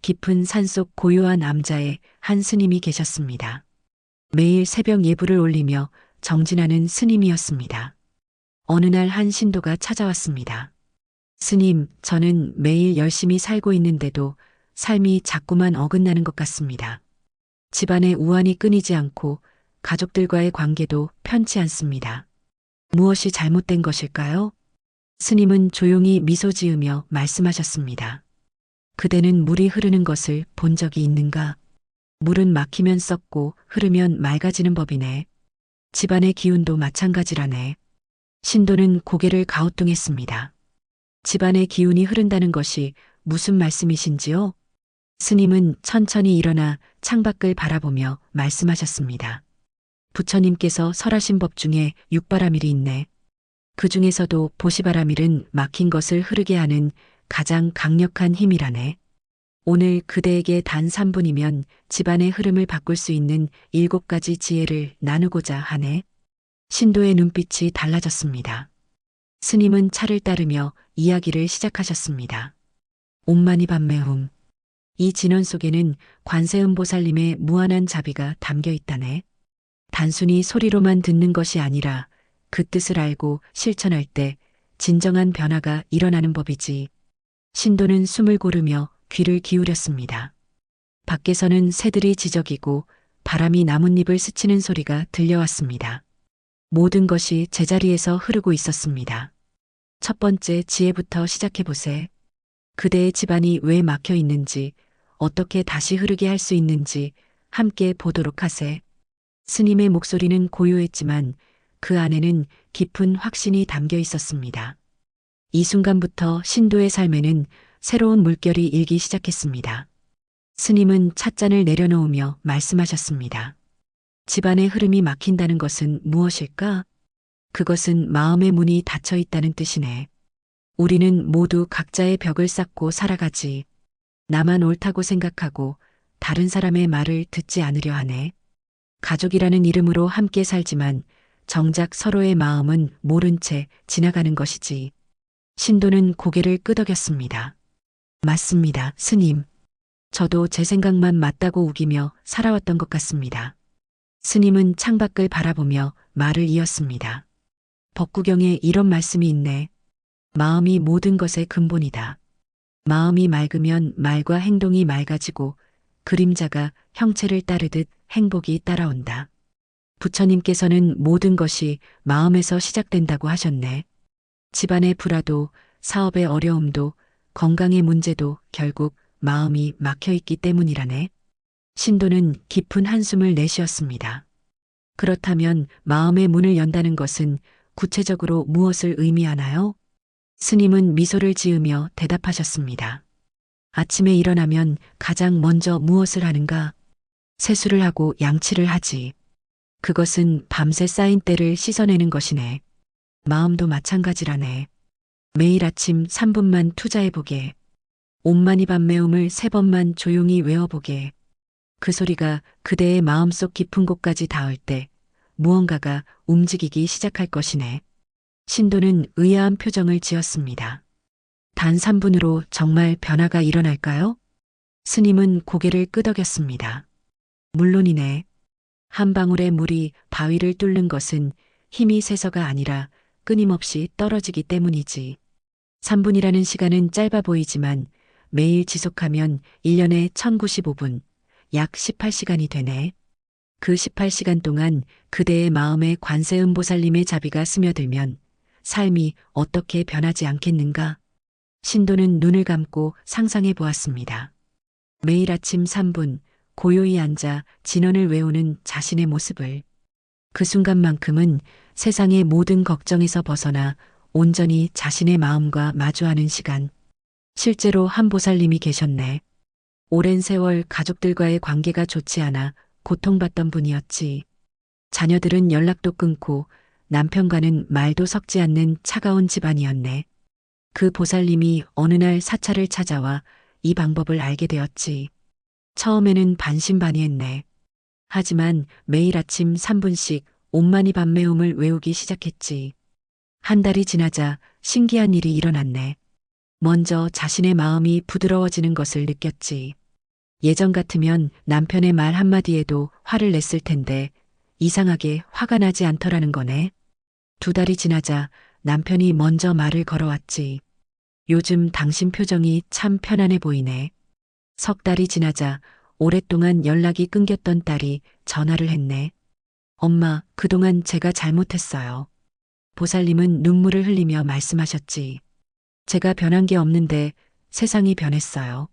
깊은 산속 고요한 암자에 한 스님이 계셨습니다. 매일 새벽 예불을 올리며 정진하는 스님이었습니다. 어느 날 한 신도가 찾아왔습니다. 스님, 저는 매일 열심히 살고 있는데도 삶이 자꾸만 어긋나는 것 같습니다. 집안의 우환이 끊이지 않고 가족들과의 관계도 편치 않습니다. 무엇이 잘못된 것일까요? 스님은 조용히 미소 지으며 말씀하셨습니다. 그대는 물이 흐르는 것을 본 적이 있는가? 물은 막히면 썩고 흐르면 맑아지는 법이네. 집안의 기운도 마찬가지라네. 신도는 고개를 가우뚱했습니다. 집안의 기운이 흐른다는 것이 무슨 말씀이신지요? 스님은 천천히 일어나 창밖을 바라보며 말씀하셨습니다. 부처님께서 설하신 법 중에 육바라밀이 있네. 그 중에서도 보시바라밀은 막힌 것을 흐르게 하는 가장 강력한 힘이라네. 오늘 그대에게 단 3분이면 집안의 흐름을 바꿀 수 있는 7가지 지혜를 나누고자 하네. 신도의 눈빛이 달라졌습니다. 스님은 차를 따르며 이야기를 시작하셨습니다. 옴마니밤메훔. 이 진원 속에는 관세음보살님의 무한한 자비가 담겨 있다네. 단순히 소리로만 듣는 것이 아니라 그 뜻을 알고 실천할 때 진정한 변화가 일어나는 법이지. 신도는 숨을 고르며 귀를 기울였습니다. 밖에서는 새들이 지저귀고 바람이 나뭇잎을 스치는 소리가 들려왔습니다. 모든 것이 제자리에서 흐르고 있었습니다. 첫 번째 지혜부터 시작해보세. 그대의 집안이 왜 막혀 있는지, 어떻게 다시 흐르게 할 수 있는지 함께 보도록 하세. 스님의 목소리는 고요했지만 그 안에는 깊은 확신이 담겨 있었습니다. 이 순간부터 신도의 삶에는 새로운 물결이 일기 시작했습니다. 스님은 찻잔을 내려놓으며 말씀하셨습니다. 집안의 흐름이 막힌다는 것은 무엇일까? 그것은 마음의 문이 닫혀 있다는 뜻이네. 우리는 모두 각자의 벽을 쌓고 살아가지. 나만 옳다고 생각하고 다른 사람의 말을 듣지 않으려 하네. 가족이라는 이름으로 함께 살지만 정작 서로의 마음은 모른 채 지나가는 것이지. 신도는 고개를 끄덕였습니다. 맞습니다, 스님. 저도 제 생각만 맞다고 우기며 살아왔던 것 같습니다. 스님은 창밖을 바라보며 말을 이었습니다. 법구경에 이런 말씀이 있네. 마음이 모든 것의 근본이다. 마음이 맑으면 말과 행동이 맑아지고 그림자가 형체를 따르듯 행복이 따라온다. 부처님께서는 모든 것이 마음에서 시작된다고 하셨네. 집안의 불화도, 사업의 어려움도, 건강의 문제도 결국 마음이 막혀있기 때문이라네. 신도는 깊은 한숨을 내쉬었습니다. 그렇다면 마음의 문을 연다는 것은 구체적으로 무엇을 의미하나요? 스님은 미소를 지으며 대답하셨습니다. 아침에 일어나면 가장 먼저 무엇을 하는가? 세수를 하고 양치를 하지. 그것은 밤새 쌓인 때를 씻어내는 것이네. 마음도 마찬가지라네. 매일 아침 3분만 투자해보게. 옴마니밤메움을 3번만 조용히 외워보게. 그 소리가 그대의 마음속 깊은 곳까지 닿을 때 무언가가 움직이기 시작할 것이네. 신도는 의아한 표정을 지었습니다. 단 3분으로 정말 변화가 일어날까요? 스님은 고개를 끄덕였습니다. 물론이네. 한 방울의 물이 바위를 뚫는 것은 힘이 세서가 아니라 끊임없이 떨어지기 때문이지. 3분이라는 시간은 짧아 보이지만 매일 지속하면 1년에 1095분, 약 18시간이 되네. 그 18시간 동안 그대의 마음에 관세음보살님의 자비가 스며들면 삶이 어떻게 변하지 않겠는가? 신도는 눈을 감고 상상해 보았습니다. 매일 아침 3분 고요히 앉아 진언을 외우는 자신의 모습을. 그 순간만큼은 세상의 모든 걱정에서 벗어나 온전히 자신의 마음과 마주하는 시간. 실제로 한 보살님이 계셨네. 오랜 세월 가족들과의 관계가 좋지 않아 고통받던 분이었지. 자녀들은 연락도 끊고 남편과는 말도 섞지 않는 차가운 집안이었네. 그 보살님이 어느 날 사찰을 찾아와 이 방법을 알게 되었지. 처음에는 반신반의했네. 하지만 매일 아침 3분씩 옴마니밤메움을 외우기 시작했지. 한 달이 지나자 신기한 일이 일어났네. 먼저 자신의 마음이 부드러워지는 것을 느꼈지. 예전 같으면 남편의 말 한마디에도 화를 냈을 텐데 이상하게 화가 나지 않더라는 거네. 2달이 지나자 남편이 먼저 말을 걸어왔지. 요즘 당신 표정이 참 편안해 보이네. 3달이 지나자 오랫동안 연락이 끊겼던 딸이 전화를 했네. 엄마, 그동안 제가 잘못했어요. 보살님은 눈물을 흘리며 말씀하셨지. 제가 변한 게 없는데 세상이 변했어요.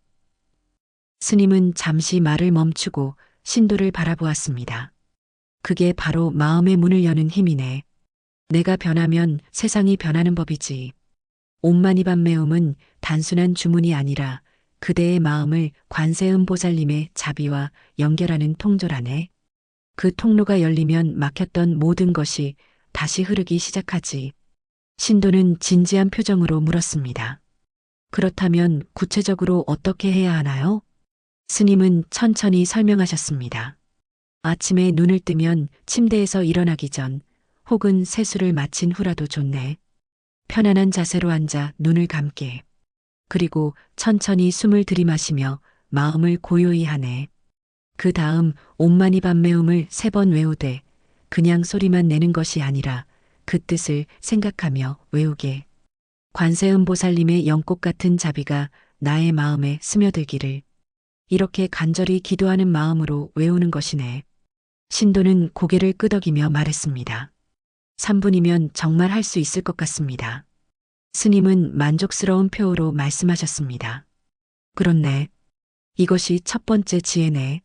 스님은 잠시 말을 멈추고 신도를 바라보았습니다. 그게 바로 마음의 문을 여는 힘이네. 내가 변하면 세상이 변하는 법이지. 옴마니밤메움은 단순한 주문이 아니라 그대의 마음을 관세음보살님의 자비와 연결하는 통조라네. 그 통로가 열리면 막혔던 모든 것이 다시 흐르기 시작하지. 신도는 진지한 표정으로 물었습니다. 그렇다면 구체적으로 어떻게 해야 하나요? 스님은 천천히 설명하셨습니다. 아침에 눈을 뜨면 침대에서 일어나기 전 혹은 세수를 마친 후라도 좋네. 편안한 자세로 앉아 눈을 감게. 그리고 천천히 숨을 들이마시며 마음을 고요히 하네. 그 다음 옴마니밤메움을 3번 외우되 그냥 소리만 내는 것이 아니라 그 뜻을 생각하며 외우게. 관세음보살님의 연꽃 같은 자비가 나의 마음에 스며들기를. 이렇게 간절히 기도하는 마음으로 외우는 것이네. 신도는 고개를 끄덕이며 말했습니다. 3분이면 정말 할 수 있을 것 같습니다. 스님은 만족스러운 표호로 말씀하셨습니다. 그렇네. 이것이 첫 번째 지혜네.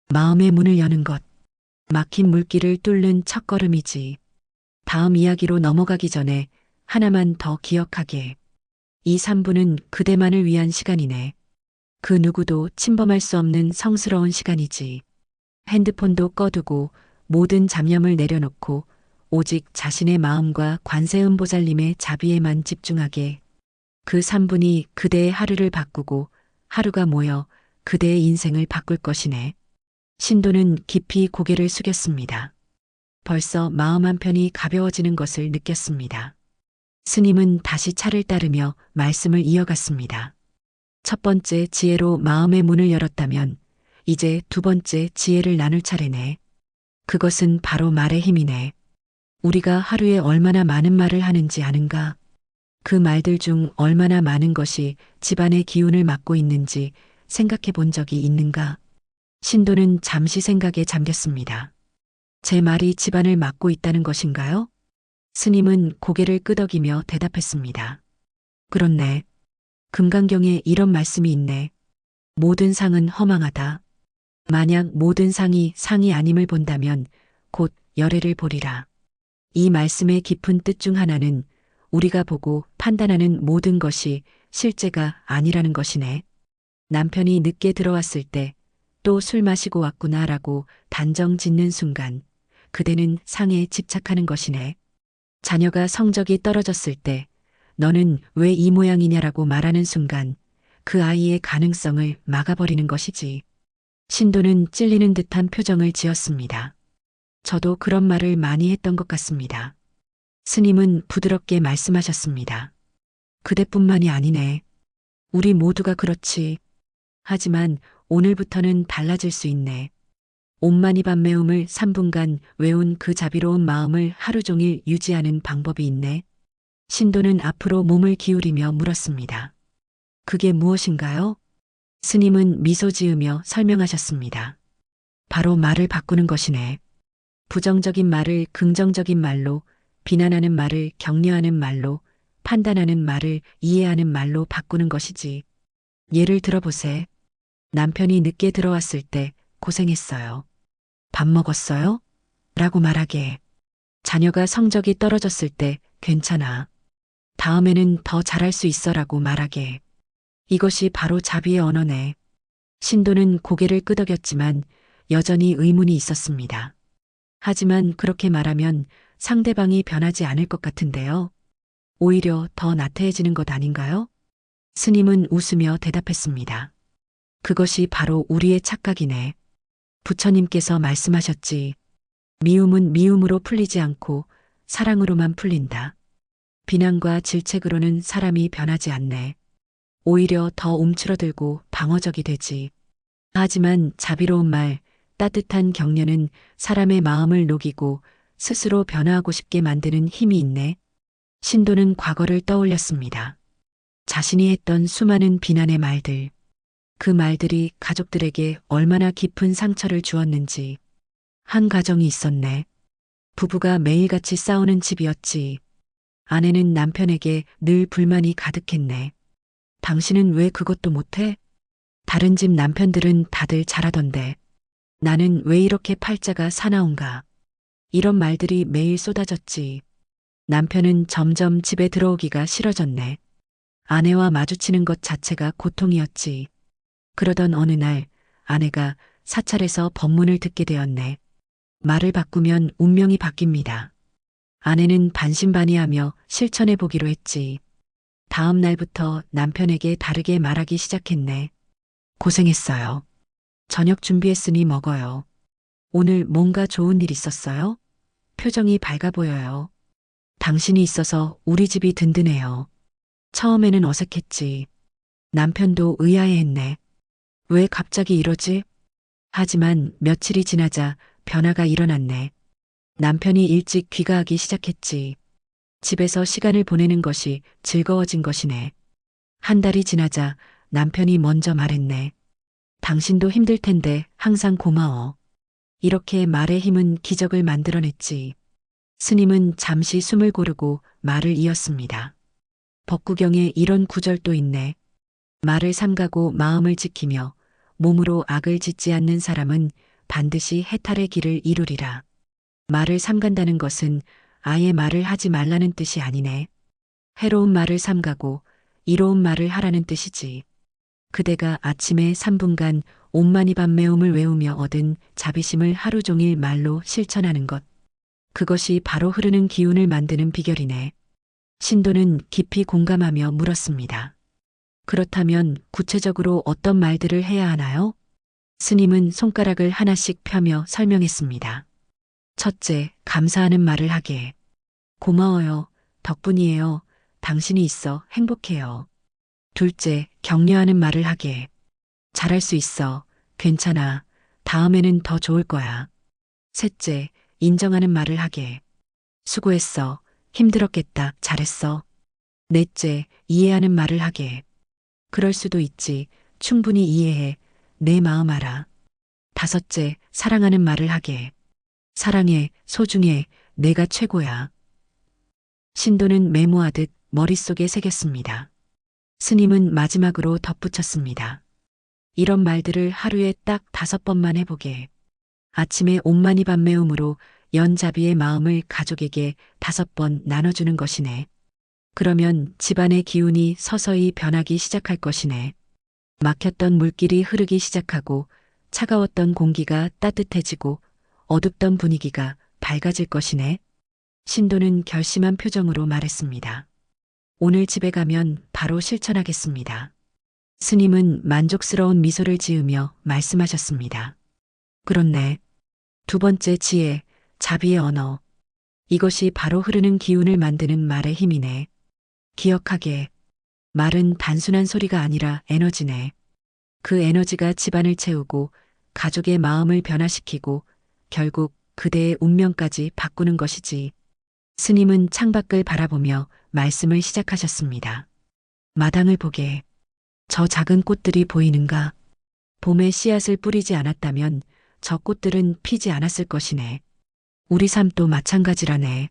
마음의 문을 여는 것. 막힌 물길을 뚫는 첫걸음이지. 다음 이야기로 넘어가기 전에 하나만 더 기억하게. 이 3분은 그대만을 위한 시간이네. 그 누구도 침범할 수 없는 성스러운 시간이지. 핸드폰도 꺼두고 모든 잡념을 내려놓고 오직 자신의 마음과 관세음보살님의 자비에만 집중하게. 그 3분이 그대의 하루를 바꾸고 하루가 모여 그대의 인생을 바꿀 것이네. 신도는 깊이 고개를 숙였습니다. 벌써 마음 한편이 가벼워지는 것을 느꼈습니다. 스님은 다시 차를 따르며 말씀을 이어갔습니다. 첫 번째 지혜로 마음의 문을 열었다면 이제 2번째 지혜를 나눌 차례네. 그것은 바로 말의 힘이네. 우리가 하루에 얼마나 많은 말을 하는지 아는가? 그 말들 중 얼마나 많은 것이 집안의 기운을 막고 있는지 생각해 본 적이 있는가? 신도는 잠시 생각에 잠겼습니다. 제 말이 집안을 막고 있다는 것인가요? 스님은 고개를 끄덕이며 대답했습니다. 그렇네. 금강경에 이런 말씀이 있네. 모든 상은 허망하다. 만약 모든 상이 상이 아님을 본다면 곧 열애를 보리라. 이 말씀의 깊은 뜻 중 하나는 우리가 보고 판단하는 모든 것이 실제가 아니라는 것이네. 남편이 늦게 들어왔을 때 또 술 마시고 왔구나라고 단정 짓는 순간 그대는 상에 집착하는 것이네. 자녀가 성적이 떨어졌을 때 너는 왜 이 모양이냐라고 말하는 순간 그 아이의 가능성을 막아버리는 것이지. 신도는 찔리는 듯한 표정을 지었습니다. 저도 그런 말을 많이 했던 것 같습니다. 스님은 부드럽게 말씀하셨습니다. 그대뿐만이 아니네. 우리 모두가 그렇지. 하지만 오늘부터는 달라질 수 있네. 옴마니밤메움을 3분간 외운 그 자비로운 마음을 하루 종일 유지하는 방법이 있네. 신도는 앞으로 몸을 기울이며 물었습니다. 그게 무엇인가요? 스님은 미소 지으며 설명하셨습니다. 바로 말을 바꾸는 것이네. 부정적인 말을 긍정적인 말로, 비난하는 말을 격려하는 말로, 판단하는 말을 이해하는 말로 바꾸는 것이지. 예를 들어보세. 남편이 늦게 들어왔을 때 고생했어요. 밥 먹었어요? 라고 말하게. 자녀가 성적이 떨어졌을 때 괜찮아. 다음에는 더 잘할 수 있어 라고 말하게. 이것이 바로 자비의 언어네. 신도는 고개를 끄덕였지만 여전히 의문이 있었습니다. 하지만 그렇게 말하면 상대방이 변하지 않을 것 같은데요. 오히려 더 나태해지는 것 아닌가요? 스님은 웃으며 대답했습니다. 그것이 바로 우리의 착각이네. 부처님께서 말씀하셨지. 미움은 미움으로 풀리지 않고 사랑으로만 풀린다. 비난과 질책으로는 사람이 변하지 않네. 오히려 더 움츠러들고 방어적이 되지. 하지만 자비로운 말, 따뜻한 격려는 사람의 마음을 녹이고 스스로 변화하고 싶게 만드는 힘이 있네. 신도는 과거를 떠올렸습니다. 자신이 했던 수많은 비난의 말들, 그 말들이 가족들에게 얼마나 깊은 상처를 주었는지. 한 가정이 있었네. 부부가 매일같이 싸우는 집이었지. 아내는 남편에게 늘 불만이 가득했네. 당신은 왜 그것도 못해? 다른 집 남편들은 다들 잘하던데. 나는 왜 이렇게 팔자가 사나운가? 이런 말들이 매일 쏟아졌지. 남편은 점점 집에 들어오기가 싫어졌네. 아내와 마주치는 것 자체가 고통이었지. 그러던 어느 날 아내가 사찰에서 법문을 듣게 되었네. 말을 바꾸면 운명이 바뀝니다. 아내는 반신반의하며 실천해 보기로 했지. 다음 날부터 남편에게 다르게 말하기 시작했네. 고생했어요. 저녁 준비했으니 먹어요. 오늘 뭔가 좋은 일 있었어요? 표정이 밝아 보여요. 당신이 있어서 우리 집이 든든해요. 처음에는 어색했지. 남편도 의아해했네. 왜 갑자기 이러지? 하지만 며칠이 지나자 변화가 일어났네. 남편이 일찍 귀가하기 시작했지. 집에서 시간을 보내는 것이 즐거워진 것이네. 한 달이 지나자 남편이 먼저 말했네. 당신도 힘들 텐데 항상 고마워. 이렇게 말의 힘은 기적을 만들어냈지. 스님은 잠시 숨을 고르고 말을 이었습니다. 법구경에 이런 구절도 있네. 말을 삼가고 마음을 지키며 몸으로 악을 짓지 않는 사람은 반드시 해탈의 길을 이루리라. 말을 삼간다는 것은 아예 말을 하지 말라는 뜻이 아니네. 해로운 말을 삼가고 이로운 말을 하라는 뜻이지. 그대가 아침에 3분간 옴마니 밤매움을 외우며 얻은 자비심을 하루 종일 말로 실천하는 것. 그것이 바로 흐르는 기운을 만드는 비결이네. 신도는 깊이 공감하며 물었습니다. 그렇다면 구체적으로 어떤 말들을 해야 하나요? 스님은 손가락을 하나씩 펴며 설명했습니다. 첫째, 감사하는 말을 하게. 고마워요. 덕분이에요. 당신이 있어 행복해요. 둘째, 격려하는 말을 하게. 잘할 수 있어. 괜찮아. 다음에는 더 좋을 거야. 셋째, 인정하는 말을 하게. 수고했어. 힘들었겠다. 잘했어. 넷째, 이해하는 말을 하게. 그럴 수도 있지. 충분히 이해해. 내 마음 알아. 다섯째, 사랑하는 말을 하게. 사랑해, 소중해, 내가 최고야. 신도는 메모하듯 머릿속에 새겼습니다. 스님은 마지막으로 덧붙였습니다. 이런 말들을 하루에 딱 5번만 해보게. 아침에 옴마니 밤매움으로 연자비의 마음을 가족에게 5번 나눠주는 것이네. 그러면 집안의 기운이 서서히 변하기 시작할 것이네. 막혔던 물길이 흐르기 시작하고 차가웠던 공기가 따뜻해지고 어둡던 분위기가 밝아질 것이네. 신도는 결심한 표정으로 말했습니다. 오늘 집에 가면 바로 실천하겠습니다. 스님은 만족스러운 미소를 지으며 말씀하셨습니다. 그렇네. 두 번째 지혜, 자비의 언어. 이것이 바로 흐르는 기운을 만드는 말의 힘이네. 기억하게. 말은 단순한 소리가 아니라 에너지네. 그 에너지가 집안을 채우고 가족의 마음을 변화시키고 결국 그대의 운명까지 바꾸는 것이지. 스님은 창밖을 바라보며 말씀을 시작하셨습니다. 마당을 보게. 저 작은 꽃들이 보이는가? 봄에 씨앗을 뿌리지 않았다면 저 꽃들은 피지 않았을 것이네. 우리 삶도 마찬가지라네.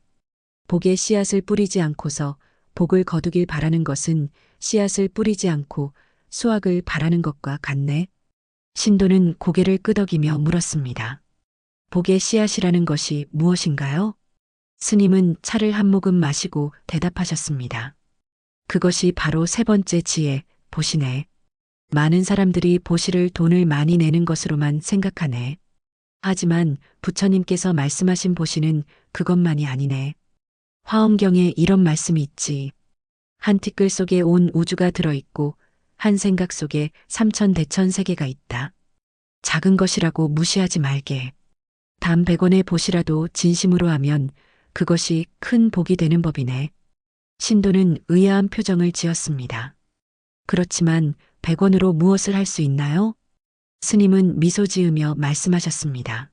복에 씨앗을 뿌리지 않고서 복을 거두길 바라는 것은 씨앗을 뿌리지 않고 수확을 바라는 것과 같네. 신도는 고개를 끄덕이며 물었습니다. 복의 씨앗이라는 것이 무엇인가요? 스님은 차를 한 모금 마시고 대답하셨습니다. 그것이 바로 세 번째 지혜, 보시네. 많은 사람들이 보시를 돈을 많이 내는 것으로만 생각하네. 하지만 부처님께서 말씀하신 보시는 그것만이 아니네. 화엄경에 이런 말씀이 있지. 한 티끌 속에 온 우주가 들어있고 한 생각 속에 삼천대천 세계가 있다. 작은 것이라고 무시하지 말게. 단 100원의 보시라도 진심으로 하면 그것이 큰 복이 되는 법이네. 신도는 의아한 표정을 지었습니다. 그렇지만 100원으로 무엇을 할 수 있나요? 스님은 미소 지으며 말씀하셨습니다.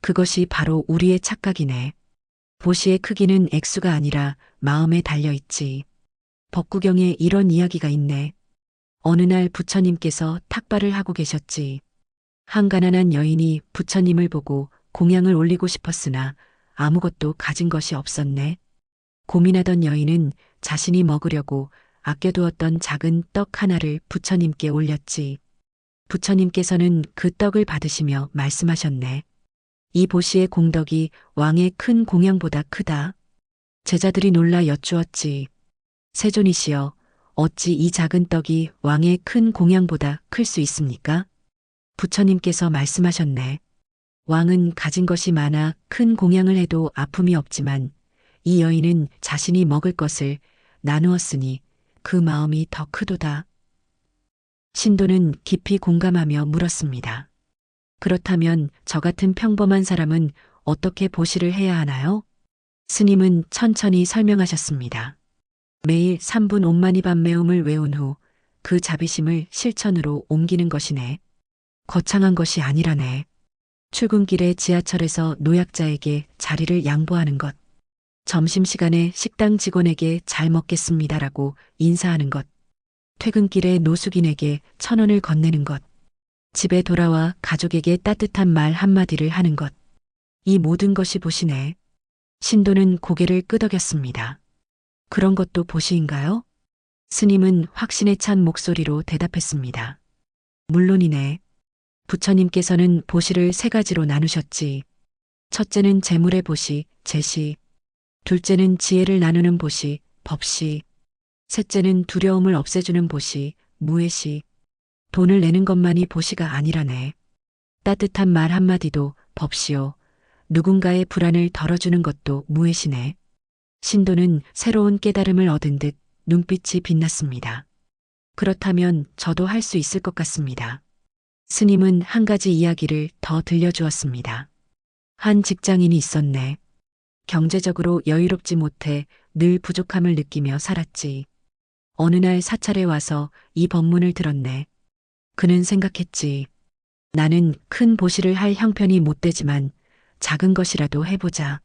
그것이 바로 우리의 착각이네. 보시의 크기는 액수가 아니라 마음에 달려있지. 법구경에 이런 이야기가 있네. 어느 날 부처님께서 탁발을 하고 계셨지. 한 가난한 여인이 부처님을 보고 공양을 올리고 싶었으나 아무것도 가진 것이 없었네. 고민하던 여인은 자신이 먹으려고 아껴두었던 작은 떡 하나를 부처님께 올렸지. 부처님께서는 그 떡을 받으시며 말씀하셨네. 이 보시의 공덕이 왕의 큰 공양보다 크다. 제자들이 놀라 여쭈었지. 세존이시여, 어찌 이 작은 떡이 왕의 큰 공양보다 클 수 있습니까? 부처님께서 말씀하셨네. 왕은 가진 것이 많아 큰 공양을 해도 아픔이 없지만 이 여인은 자신이 먹을 것을 나누었으니 그 마음이 더 크도다. 신도는 깊이 공감하며 물었습니다. 그렇다면 저 같은 평범한 사람은 어떻게 보시를 해야 하나요? 스님은 천천히 설명하셨습니다. 매일 3분 옴마니 밤매움을 외운 후 그 자비심을 실천으로 옮기는 것이네. 거창한 것이 아니라네. 출근길에 지하철에서 노약자에게 자리를 양보하는 것. 점심시간에 식당 직원에게 잘 먹겠습니다라고 인사하는 것. 퇴근길에 노숙인에게 1,000원을 건네는 것. 집에 돌아와 가족에게 따뜻한 말 한마디를 하는 것. 이 모든 것이 보시네. 신도는 고개를 끄덕였습니다. 그런 것도 보시인가요? 스님은 확신에 찬 목소리로 대답했습니다. 물론이네. 부처님께서는 보시를 3가지로 나누셨지. 첫째는 재물의 보시, 재시. 둘째는 지혜를 나누는 보시, 법시. 셋째는 두려움을 없애주는 보시, 무해시. 돈을 내는 것만이 보시가 아니라네. 따뜻한 말 한마디도 법시요. 누군가의 불안을 덜어주는 것도 무해시네. 신도는 새로운 깨달음을 얻은 듯 눈빛이 빛났습니다. 그렇다면 저도 할 수 있을 것 같습니다. 스님은 한 가지 이야기를 더 들려주었습니다. 한 직장인이 있었네. 경제적으로 여유롭지 못해 늘 부족함을 느끼며 살았지. 어느 날 사찰에 와서 이 법문을 들었네. 그는 생각했지. 나는 큰 보시를 할 형편이 못 되지만 작은 것이라도 해보자.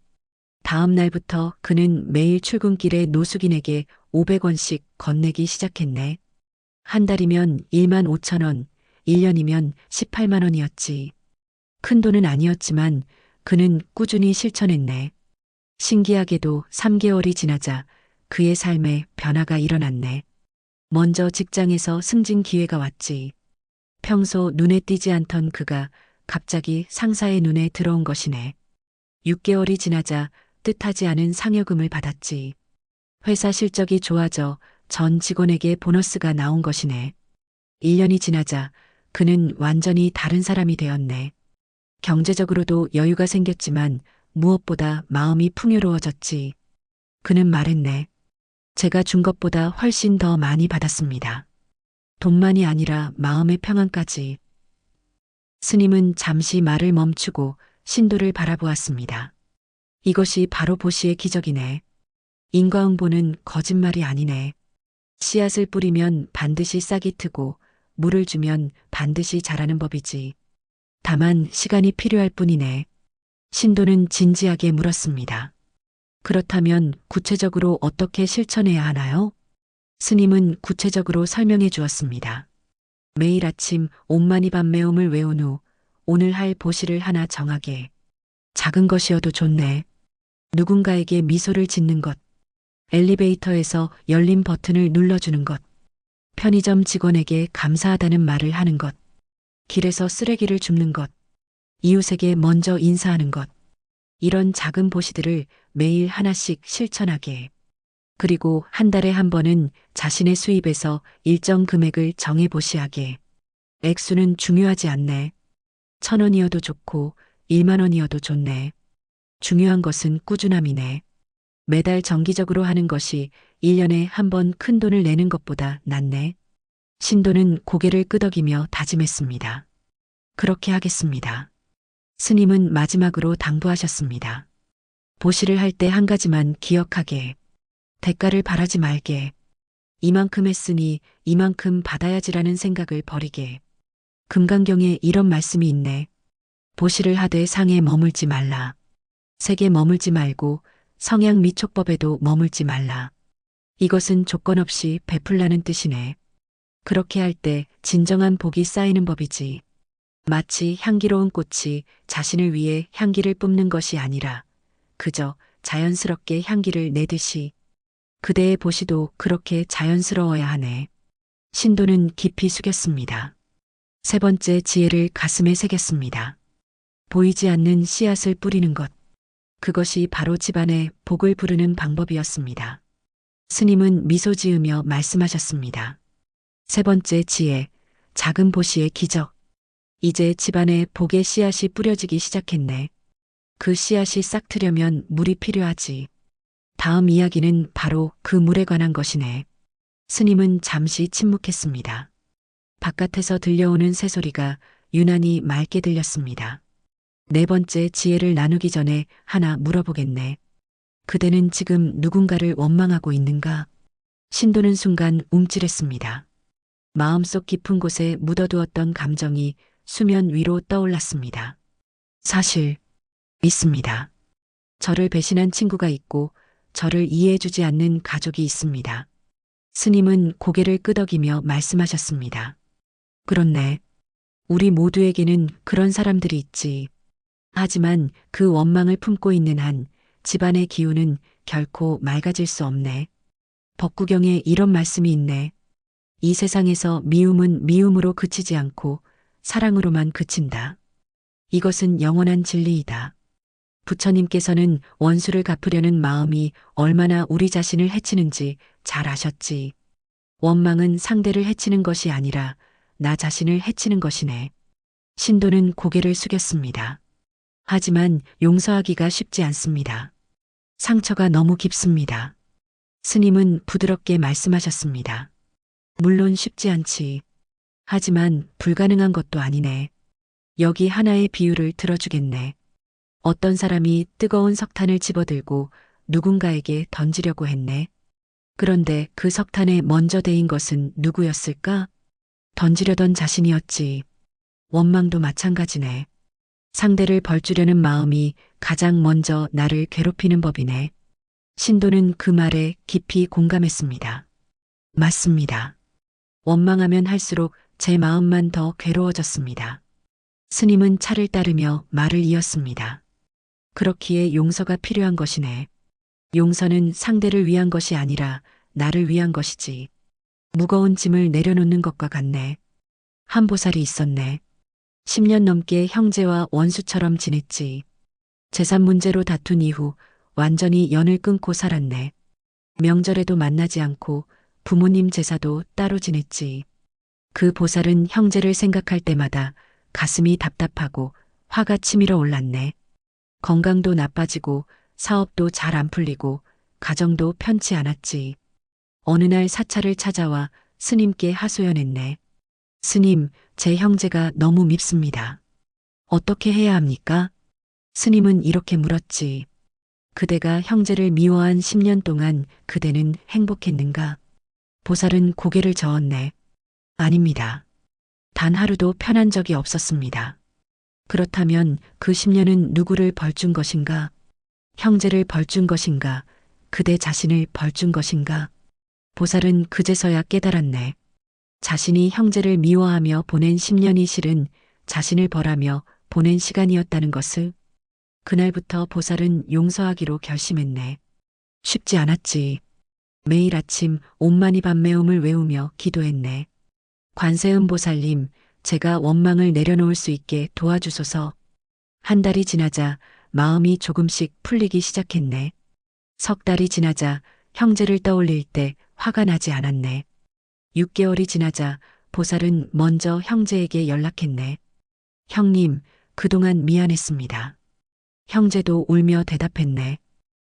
다음 날부터 그는 매일 출근길에 노숙인에게 500원씩 건네기 시작했네. 한 달이면 15,000원, 1년이면 18만 원이었지. 큰 돈은 아니었지만 그는 꾸준히 실천했네. 신기하게도 3개월이 지나자 그의 삶에 변화가 일어났네. 먼저 직장에서 승진 기회가 왔지. 평소 눈에 띄지 않던 그가 갑자기 상사의 눈에 들어온 것이네. 6개월이 지나자 뜻하지 않은 상여금을 받았지. 회사 실적이 좋아져 전 직원에게 보너스가 나온 것이네. 1년이 지나자 그는 완전히 다른 사람이 되었네. 경제적으로도 여유가 생겼지만 무엇보다 마음이 풍요로워졌지. 그는 말했네. 제가 준 것보다 훨씬 더 많이 받았습니다. 돈만이 아니라 마음의 평안까지. 스님은 잠시 말을 멈추고 신도를 바라보았습니다. 이것이 바로 보시의 기적이네. 인과응보는 거짓말이 아니네. 씨앗을 뿌리면 반드시 싹이 트고 물을 주면 반드시 자라는 법이지. 다만 시간이 필요할 뿐이네. 신도는 진지하게 물었습니다. 그렇다면 구체적으로 어떻게 실천해야 하나요? 스님은 구체적으로 설명해 주었습니다. 매일 아침 옴마니 밤매움을 외운 후 오늘 할 보시를 하나 정하게. 작은 것이어도 좋네. 누군가에게 미소를 짓는 것. 엘리베이터에서 열린 버튼을 눌러주는 것. 편의점 직원에게 감사하다는 말을 하는 것. 길에서 쓰레기를 줍는 것. 이웃에게 먼저 인사하는 것. 이런 작은 보시들을 매일 하나씩 실천하게. 그리고 한 달에 한 번은 자신의 수입에서 일정 금액을 정해 보시하게. 액수는 중요하지 않네. 1,000원이어도 좋고 1만 원이어도 좋네. 중요한 것은 꾸준함이네. 매달 정기적으로 하는 것이 1년에 한 번 큰 돈을 내는 것보다 낫네. 신도는 고개를 끄덕이며 다짐했습니다. 그렇게 하겠습니다. 스님은 마지막으로 당부하셨습니다. 보시를 할 때 한 가지만 기억하게. 대가를 바라지 말게. 이만큼 했으니 이만큼 받아야지라는 생각을 버리게. 금강경에 이런 말씀이 있네. 보시를 하되 상에 머물지 말라. 색에 머물지 말고 성향 및 촉법에도 머물지 말라. 이것은 조건 없이 베풀라는 뜻이네. 그렇게 할 때 진정한 복이 쌓이는 법이지. 마치 향기로운 꽃이 자신을 위해 향기를 뿜는 것이 아니라 그저 자연스럽게 향기를 내듯이 그대의 보시도 그렇게 자연스러워야 하네. 신도는 깊이 숙였습니다. 세 번째 지혜를 가슴에 새겼습니다. 보이지 않는 씨앗을 뿌리는 것. 그것이 바로 집안에 복을 부르는 방법이었습니다. 스님은 미소 지으며 말씀하셨습니다. 세 번째 지혜, 작은 보시의 기적. 이제 집안에 복의 씨앗이 뿌려지기 시작했네. 그 씨앗이 싹 트려면 물이 필요하지. 다음 이야기는 바로 그 물에 관한 것이네. 스님은 잠시 침묵했습니다. 바깥에서 들려오는 새소리가 유난히 맑게 들렸습니다. 네 번째 지혜를 나누기 전에 하나 물어보겠네. 그대는 지금 누군가를 원망하고 있는가? 신도는 순간 움찔했습니다. 마음속 깊은 곳에 묻어두었던 감정이 수면 위로 떠올랐습니다. 사실, 있습니다. 저를 배신한 친구가 있고 저를 이해해주지 않는 가족이 있습니다. 스님은 고개를 끄덕이며 말씀하셨습니다. 그렇네. 우리 모두에게는 그런 사람들이 있지. 하지만 그 원망을 품고 있는 한 집안의 기운은 결코 맑아질 수 없네. 법구경에 이런 말씀이 있네. 이 세상에서 미움은 미움으로 그치지 않고 사랑으로만 그친다. 이것은 영원한 진리이다. 부처님께서는 원수를 갚으려는 마음이 얼마나 우리 자신을 해치는지 잘 아셨지. 원망은 상대를 해치는 것이 아니라 나 자신을 해치는 것이네. 신도는 고개를 숙였습니다. 하지만 용서하기가 쉽지 않습니다. 상처가 너무 깊습니다. 스님은 부드럽게 말씀하셨습니다. 물론 쉽지 않지. 하지만 불가능한 것도 아니네. 여기 하나의 비유를 들어주겠네. 어떤 사람이 뜨거운 석탄을 집어들고 누군가에게 던지려고 했네. 그런데 그 석탄에 먼저 데인 것은 누구였을까? 던지려던 자신이었지. 원망도 마찬가지네. 상대를 벌주려는 마음이 가장 먼저 나를 괴롭히는 법이네. 신도는 그 말에 깊이 공감했습니다. 맞습니다. 원망하면 할수록 제 마음만 더 괴로워졌습니다. 스님은 차를 따르며 말을 이었습니다. 그렇기에 용서가 필요한 것이네. 용서는 상대를 위한 것이 아니라 나를 위한 것이지. 무거운 짐을 내려놓는 것과 같네. 한 보살이 있었네. 10년 넘게 형제와 원수처럼 지냈지. 재산 문제로 다툰 이후 완전히 연을 끊고 살았네. 명절에도 만나지 않고 부모님 제사도 따로 지냈지. 그 보살은 형제를 생각할 때마다 가슴이 답답하고 화가 치밀어 올랐네. 건강도 나빠지고 사업도 잘 안 풀리고 가정도 편치 않았지. 어느 날 사찰을 찾아와 스님께 하소연했네. 스님, 제 형제가 너무 밉습니다. 어떻게 해야 합니까? 스님은 이렇게 물었지. 그대가 형제를 미워한 10년 동안 그대는 행복했는가? 보살은 고개를 저었네. 아닙니다. 단 하루도 편한 적이 없었습니다. 그렇다면 그 10년은 누구를 벌준 것인가? 형제를 벌준 것인가? 그대 자신을 벌준 것인가? 보살은 그제서야 깨달았네. 자신이 형제를 미워하며 보낸 10년이 실은 자신을 벌하며 보낸 시간이었다는 것을. 그날부터 보살은 용서하기로 결심했네. 쉽지 않았지. 매일 아침 옴마니 밤매움을 외우며 기도했네. 관세음 보살님, 제가 원망을 내려놓을 수 있게 도와주소서. 한 달이 지나자 마음이 조금씩 풀리기 시작했네. 석 달이 지나자 형제를 떠올릴 때 화가 나지 않았네. 6개월이 지나자 보살은 먼저 형제에게 연락했네. 형님, 그동안 미안했습니다. 형제도 울며 대답했네.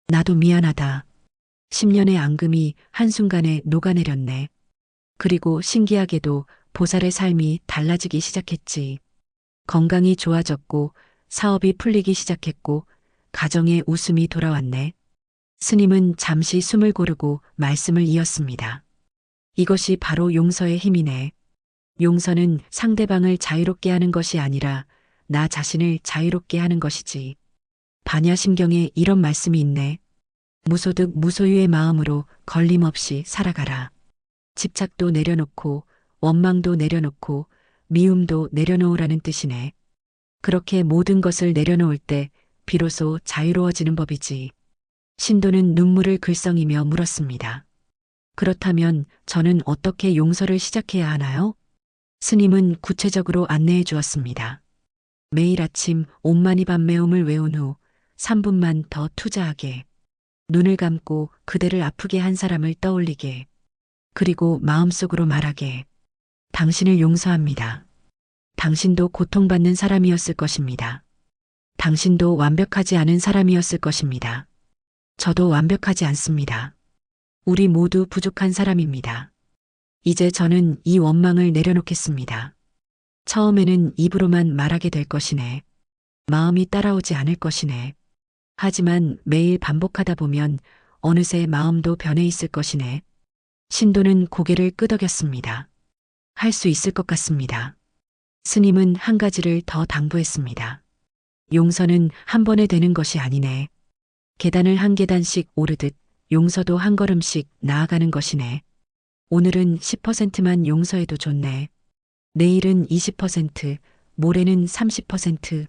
나도 미안하다. 10년의 앙금이 한순간에 녹아내렸네. 그리고 신기하게도 보살의 삶이 달라지기 시작했지. 건강이 좋아졌고 사업이 풀리기 시작했고 가정에 웃음이 돌아왔네. 스님은 잠시 숨을 고르고 말씀을 이었습니다. 이것이 바로 용서의 힘이네. 용서는 상대방을 자유롭게 하는 것이 아니라 나 자신을 자유롭게 하는 것이지. 반야심경에 이런 말씀이 있네. 무소득 무소유의 마음으로 걸림없이 살아가라. 집착도 내려놓고 원망도 내려놓고 미움도 내려놓으라는 뜻이네. 그렇게 모든 것을 내려놓을 때 비로소 자유로워지는 법이지. 신도는 눈물을 글썽이며 물었습니다. 그렇다면 저는 어떻게 용서를 시작해야 하나요? 스님은 구체적으로 안내해 주었습니다. 매일 아침 옴마니 밤매움을 외운 후 3분만 더 투자하게. 눈을 감고 그대를 아프게 한 사람을 떠올리게. 그리고 마음속으로 말하게. 당신을 용서합니다. 당신도 고통받는 사람이었을 것입니다. 당신도 완벽하지 않은 사람이었을 것입니다. 저도 완벽하지 않습니다. 우리 모두 부족한 사람입니다. 이제 저는 이 원망을 내려놓겠습니다. 처음에는 입으로만 말하게 될 것이네. 마음이 따라오지 않을 것이네. 하지만 매일 반복하다 보면 어느새 마음도 변해 있을 것이네. 신도는 고개를 끄덕였습니다. 할 수 있을 것 같습니다. 스님은 한 가지를 더 당부했습니다. 용서는 한 번에 되는 것이 아니네. 계단을 한 계단씩 오르듯 용서도 한 걸음씩 나아가는 것이네. 오늘은 10%만 용서해도 좋네. 내일은 20%, 모레는 30%.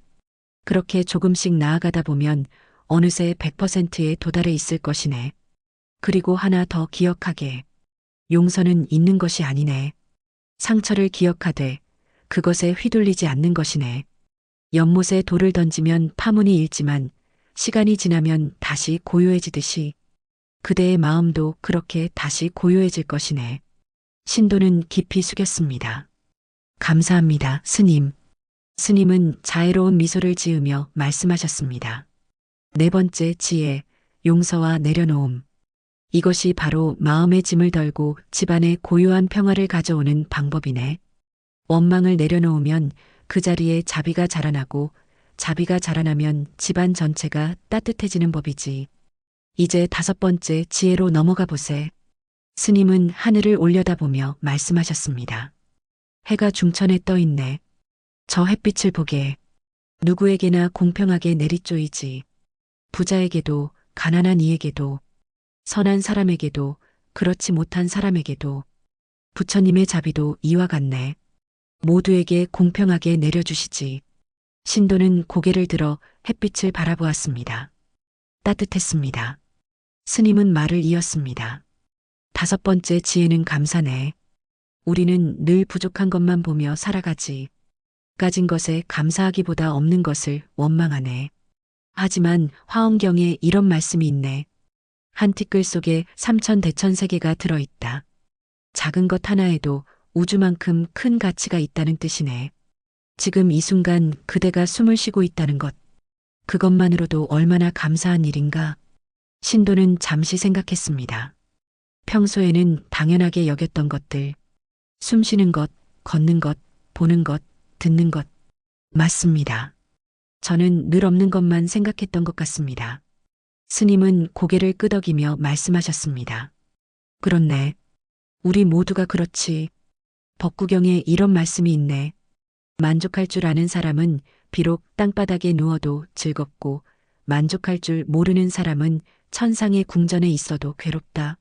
그렇게 조금씩 나아가다 보면 어느새 100%에 도달해 있을 것이네. 그리고 하나 더 기억하게. 용서는 있는 것이 아니네. 상처를 기억하되 그것에 휘둘리지 않는 것이네. 연못에 돌을 던지면 파문이 일지만 시간이 지나면 다시 고요해지듯이 그대의 마음도 그렇게 다시 고요해질 것이네. 신도는 깊이 숙였습니다. 감사합니다, 스님. 스님은 자애로운 미소를 지으며 말씀하셨습니다. 네 번째 지혜, 용서와 내려놓음. 이것이 바로 마음의 짐을 덜고 집안의 고요한 평화를 가져오는 방법이네. 원망을 내려놓으면 그 자리에 자비가 자라나고 자비가 자라나면 집안 전체가 따뜻해지는 법이지. 이제 다섯 번째 지혜로 넘어가 보세. 스님은 하늘을 올려다보며 말씀하셨습니다. 해가 중천에 떠 있네. 저 햇빛을 보게. 누구에게나 공평하게 내리쪼이지. 부자에게도 가난한 이에게도 선한 사람에게도 그렇지 못한 사람에게도 부처님의 자비도 이와 같네. 모두에게 공평하게 내려주시지. 신도는 고개를 들어 햇빛을 바라보았습니다. 따뜻했습니다. 스님은 말을 이었습니다. 다섯 번째 지혜는 감사네. 우리는 늘 부족한 것만 보며 살아가지. 가진 것에 감사하기보다 없는 것을 원망하네. 하지만 화엄경에 이런 말씀이 있네. 한 티끌 속에 삼천대천세계가 들어있다. 작은 것 하나에도 우주만큼 큰 가치가 있다는 뜻이네. 지금 이 순간 그대가 숨을 쉬고 있다는 것. 그것만으로도 얼마나 감사한 일인가. 신도는 잠시 생각했습니다. 평소에는 당연하게 여겼던 것들. 숨 쉬는 것, 걷는 것, 보는 것, 듣는 것. 맞습니다. 저는 늘 없는 것만 생각했던 것 같습니다. 스님은 고개를 끄덕이며 말씀하셨습니다. 그렇네. 우리 모두가 그렇지. 법구경에 이런 말씀이 있네. 만족할 줄 아는 사람은 비록 땅바닥에 누워도 즐겁고 만족할 줄 모르는 사람은 천상의 궁전에 있어도 괴롭다.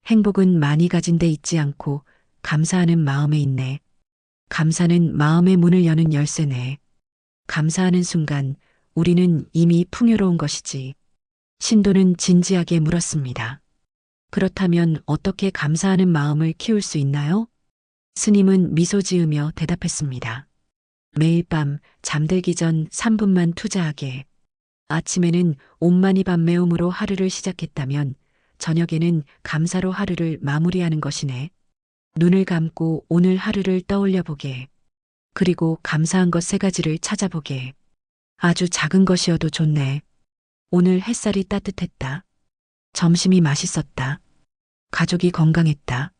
행복은 많이 가진 데 있지 않고 감사하는 마음에 있네. 감사는 마음의 문을 여는 열쇠네. 감사하는 순간 우리는 이미 풍요로운 것이지. 신도는 진지하게 물었습니다. 그렇다면 어떻게 감사하는 마음을 키울 수 있나요? 스님은 미소 지으며 대답했습니다. 매일 밤 잠들기 전 3분만 투자하게. 아침에는 옴마니 밤매움으로 하루를 시작했다면 저녁에는 감사로 하루를 마무리하는 것이네. 눈을 감고 오늘 하루를 떠올려 보게. 그리고 감사한 것 세 가지를 찾아보게. 아주 작은 것이어도 좋네. 오늘 햇살이 따뜻했다. 점심이 맛있었다. 가족이 건강했다.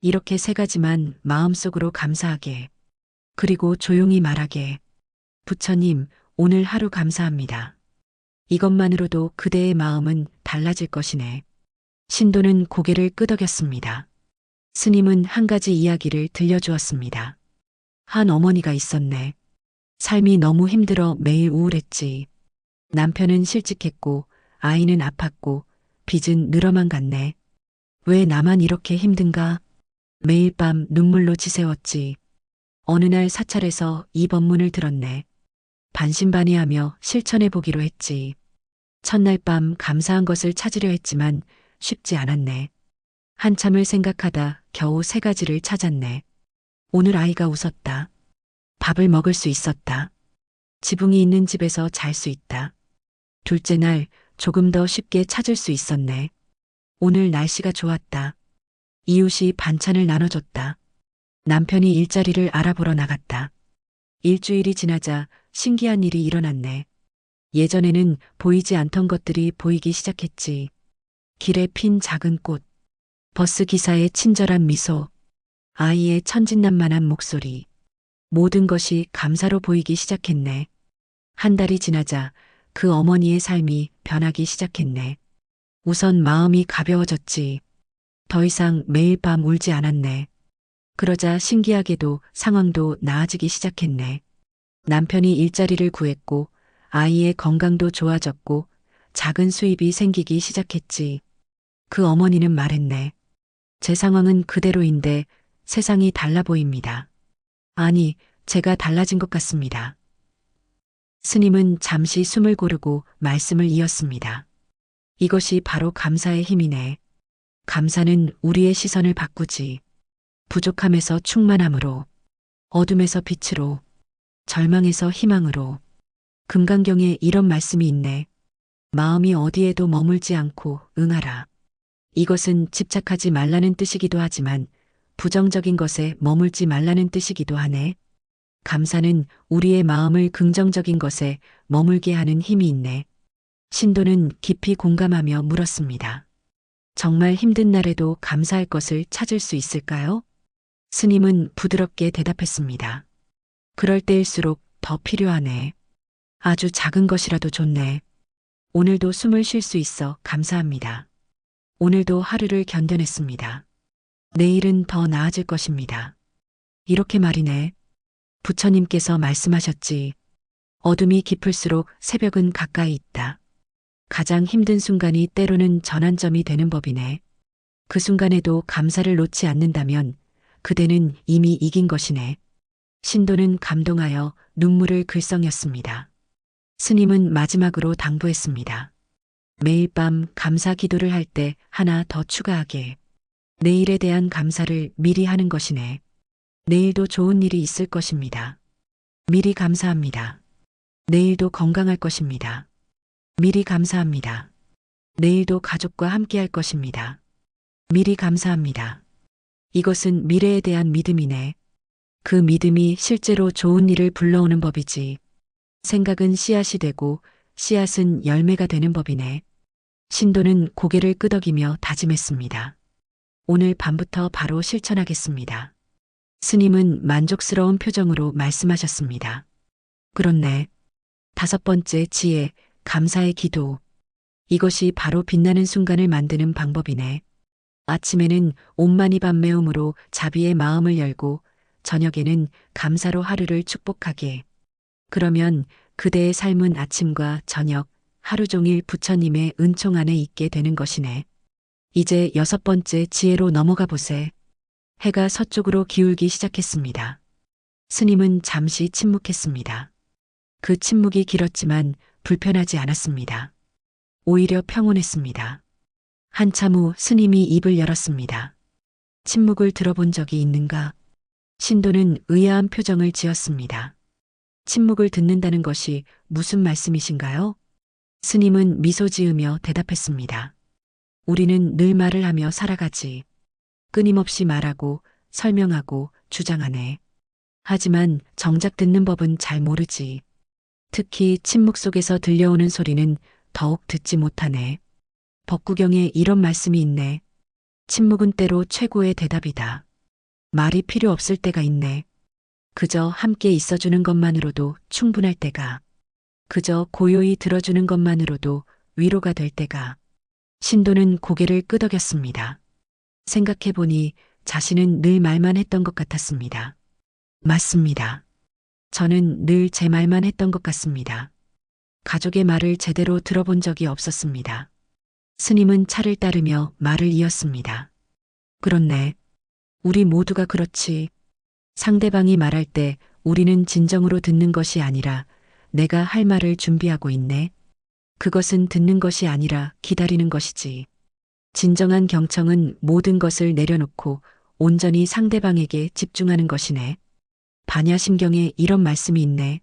이렇게 세 가지만 마음속으로 감사하게. 그리고 조용히 말하게. 부처님, 오늘 하루 감사합니다. 이것만으로도 그대의 마음은 달라질 것이네. 신도는 고개를 끄덕였습니다. 스님은 한 가지 이야기를 들려주었습니다. 한 어머니가 있었네. 삶이 너무 힘들어 매일 우울했지. 남편은 실직했고 아이는 아팠고 빚은 늘어만 갔네. 왜 나만 이렇게 힘든가? 매일 밤 눈물로 지새웠지. 어느 날 사찰에서 이 법문을 들었네. 반신반의하며 실천해 보기로 했지. 첫날 밤 감사한 것을 찾으려 했지만 쉽지 않았네. 한참을 생각하다 겨우 세 가지를 찾았네. 오늘 아이가 웃었다. 밥을 먹을 수 있었다. 지붕이 있는 집에서 잘 수 있다. 둘째 날 조금 더 쉽게 찾을 수 있었네. 오늘 날씨가 좋았다. 이웃이 반찬을 나눠줬다. 남편이 일자리를 알아보러 나갔다. 일주일이 지나자 신기한 일이 일어났네. 예전에는 보이지 않던 것들이 보이기 시작했지. 길에 핀 작은 꽃, 버스 기사의 친절한 미소, 아이의 천진난만한 목소리. 모든 것이 감사로 보이기 시작했네. 한 달이 지나자 그 어머니의 삶이 변하기 시작했네. 우선 마음이 가벼워졌지. 더 이상 매일 밤 울지 않았네. 그러자 신기하게도 상황도 나아지기 시작했네. 남편이 일자리를 구했고 아이의 건강도 좋아졌고 작은 수입이 생기기 시작했지. 그 어머니는 말했네. 제 상황은 그대로인데 세상이 달라 보입니다. 아니, 제가 달라진 것 같습니다. 스님은 잠시 숨을 고르고 말씀을 이었습니다. 이것이 바로 감사의 힘이네. 감사는 우리의 시선을 바꾸지. 부족함에서 충만함으로, 어둠에서 빛으로, 절망에서 희망으로. 금강경에 이런 말씀이 있네. 마음이 어디에도 머물지 않고 응하라. 이것은 집착하지 말라는 뜻이기도 하지만 부정적인 것에 머물지 말라는 뜻이기도 하네. 감사는 우리의 마음을 긍정적인 것에 머물게 하는 힘이 있네. 신도는 깊이 공감하며 물었습니다. 정말 힘든 날에도 감사할 것을 찾을 수 있을까요? 스님은 부드럽게 대답했습니다. 그럴 때일수록 더 필요하네. 아주 작은 것이라도 좋네. 오늘도 숨을 쉴 수 있어 감사합니다. 오늘도 하루를 견뎌냈습니다. 내일은 더 나아질 것입니다. 이렇게 말이네. 부처님께서 말씀하셨지. 어둠이 깊을수록 새벽은 가까이 있다. 가장 힘든 순간이 때로는 전환점이 되는 법이네. 그 순간에도 감사를 놓지 않는다면 그대는 이미 이긴 것이네. 신도는 감동하여 눈물을 글썽였습니다. 스님은 마지막으로 당부했습니다. 매일 밤 감사 기도를 할 때 하나 더 추가하게. 내일에 대한 감사를 미리 하는 것이네. 내일도 좋은 일이 있을 것입니다. 미리 감사합니다. 내일도 건강할 것입니다. 미리 감사합니다. 내일도 가족과 함께 할 것입니다. 미리 감사합니다. 이것은 미래에 대한 믿음이네. 그 믿음이 실제로 좋은 일을 불러오는 법이지. 생각은 씨앗이 되고 씨앗은 열매가 되는 법이네. 신도는 고개를 끄덕이며 다짐했습니다. 오늘 밤부터 바로 실천하겠습니다. 스님은 만족스러운 표정으로 말씀하셨습니다. 그렇네. 5번째 지혜, 감사의 기도. 이것이 바로 빛나는 순간을 만드는 방법이네. 아침에는 온만이 밤매움으로 자비의 마음을 열고 저녁에는 감사로 하루를 축복하게. 그러면 그대의 삶은 아침과 저녁, 하루 종일 부처님의 은총 안에 있게 되는 것이네. 이제 6번째 지혜로 넘어가 보세. 해가 서쪽으로 기울기 시작했습니다. 스님은 잠시 침묵했습니다. 그 침묵이 길었지만 불편하지 않았습니다. 오히려 평온했습니다. 한참 후 스님이 입을 열었습니다. 침묵을 들어본 적이 있는가? 신도는 의아한 표정을 지었습니다. 침묵을 듣는다는 것이 무슨 말씀이신가요? 스님은 미소 지으며 대답했습니다. 우리는 늘 말을 하며 살아가지. 끊임없이 말하고 설명하고 주장하네. 하지만 정작 듣는 법은 잘 모르지. 특히 침묵 속에서 들려오는 소리는 더욱 듣지 못하네. 법구경에 이런 말씀이 있네. 침묵은 때로 최고의 대답이다. 말이 필요 없을 때가 있네. 그저 함께 있어주는 것만으로도 충분할 때가. 그저 고요히 들어주는 것만으로도 위로가 될 때가. 신도는 고개를 끄덕였습니다. 생각해보니 자신은 늘 말만 했던 것 같았습니다. 맞습니다. 저는 늘 제 말만 했던 것 같습니다. 가족의 말을 제대로 들어본 적이 없었습니다. 스님은 차를 따르며 말을 이었습니다. 그렇네. 우리 모두가 그렇지. 상대방이 말할 때 우리는 진정으로 듣는 것이 아니라 내가 할 말을 준비하고 있네. 그것은 듣는 것이 아니라 기다리는 것이지. 진정한 경청은 모든 것을 내려놓고 온전히 상대방에게 집중하는 것이네. 반야심경에 이런 말씀이 있네.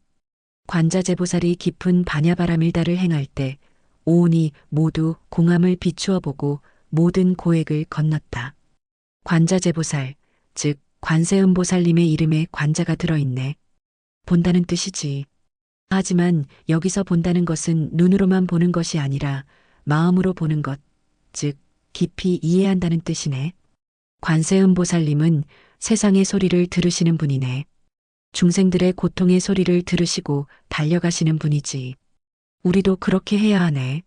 관자재보살이 깊은 반야바라밀다를 행할 때 오온이 모두 공함을 비추어 보고 모든 고액을 건넜다. 관자재보살, 즉 관세음보살님의 이름에 관자가 들어있네. 본다는 뜻이지. 하지만 여기서 본다는 것은 눈으로만 보는 것이 아니라 마음으로 보는 것, 즉 깊이 이해한다는 뜻이네. 관세음보살님은 세상의 소리를 들으시는 분이네. 중생들의 고통의 소리를 들으시고 달려가시는 분이지. 우리도 그렇게 해야 하네.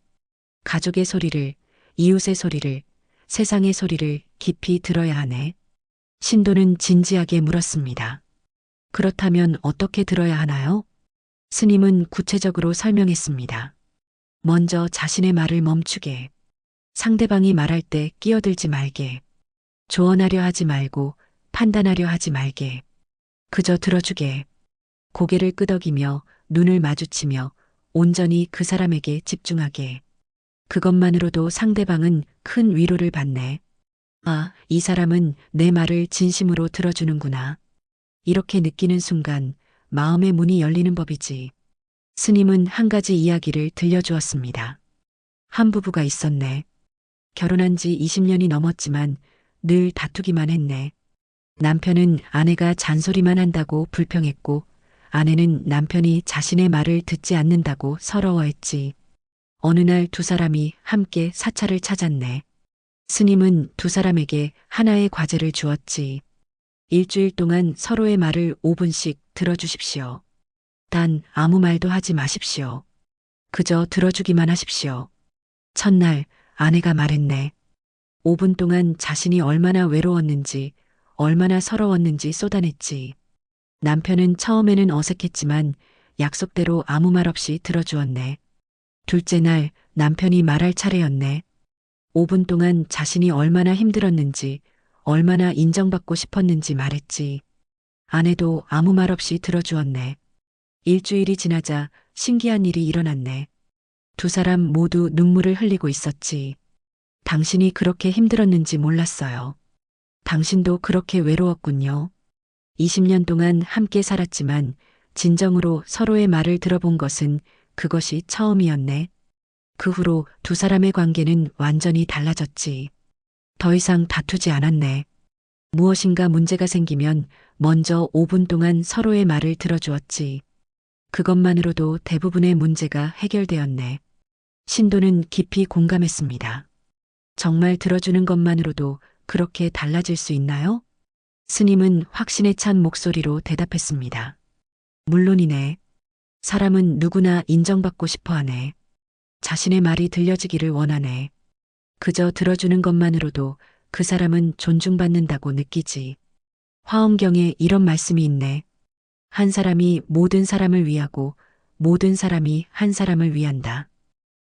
가족의 소리를, 이웃의 소리를, 세상의 소리를 깊이 들어야 하네. 신도는 진지하게 물었습니다. 그렇다면 어떻게 들어야 하나요? 스님은 구체적으로 설명했습니다. 먼저 자신의 말을 멈추게. 상대방이 말할 때 끼어들지 말게. 조언하려 하지 말고 판단하려 하지 말게. 그저 들어주게. 고개를 끄덕이며 눈을 마주치며 온전히 그 사람에게 집중하게. 그것만으로도 상대방은 큰 위로를 받네. 아, 이 사람은 내 말을 진심으로 들어주는구나. 이렇게 느끼는 순간 마음의 문이 열리는 법이지. 스님은 한 가지 이야기를 들려주었습니다. 한 부부가 있었네. 결혼한 지 20년이 넘었지만 늘 다투기만 했네. 남편은 아내가 잔소리만 한다고 불평했고 아내는 남편이 자신의 말을 듣지 않는다고 서러워했지. 어느 날 두 사람이 함께 사찰을 찾았네. 스님은 두 사람에게 하나의 과제를 주었지. 일주일 동안 서로의 말을 5분씩 들어주십시오. 단 아무 말도 하지 마십시오. 그저 들어주기만 하십시오. 첫날 아내가 말했네. 5분 동안 자신이 얼마나 외로웠는지, 얼마나 서러웠는지 쏟아냈지. 남편은 처음에는 어색했지만 약속대로 아무 말 없이 들어주었네. 둘째 날 남편이 말할 차례였네. 5분 동안 자신이 얼마나 힘들었는지, 얼마나 인정받고 싶었는지 말했지. 아내도 아무 말 없이 들어주었네. 일주일이 지나자 신기한 일이 일어났네. 두 사람 모두 눈물을 흘리고 있었지. 당신이 그렇게 힘들었는지 몰랐어요. 당신도 그렇게 외로웠군요. 20년 동안 함께 살았지만 진정으로 서로의 말을 들어본 것은 그것이 처음이었네. 그 후로 두 사람의 관계는 완전히 달라졌지. 더 이상 다투지 않았네. 무엇인가 문제가 생기면 먼저 5분 동안 서로의 말을 들어주었지. 그것만으로도 대부분의 문제가 해결되었네. 신도는 깊이 공감했습니다. 정말 들어주는 것만으로도 그렇게 달라질 수 있나요? 스님은 확신에 찬 목소리로 대답했습니다. 물론이네. 사람은 누구나 인정받고 싶어 하네. 자신의 말이 들려지기를 원하네. 그저 들어주는 것만으로도 그 사람은 존중받는다고 느끼지. 화엄경에 이런 말씀이 있네. 한 사람이 모든 사람을 위하고 모든 사람이 한 사람을 위한다.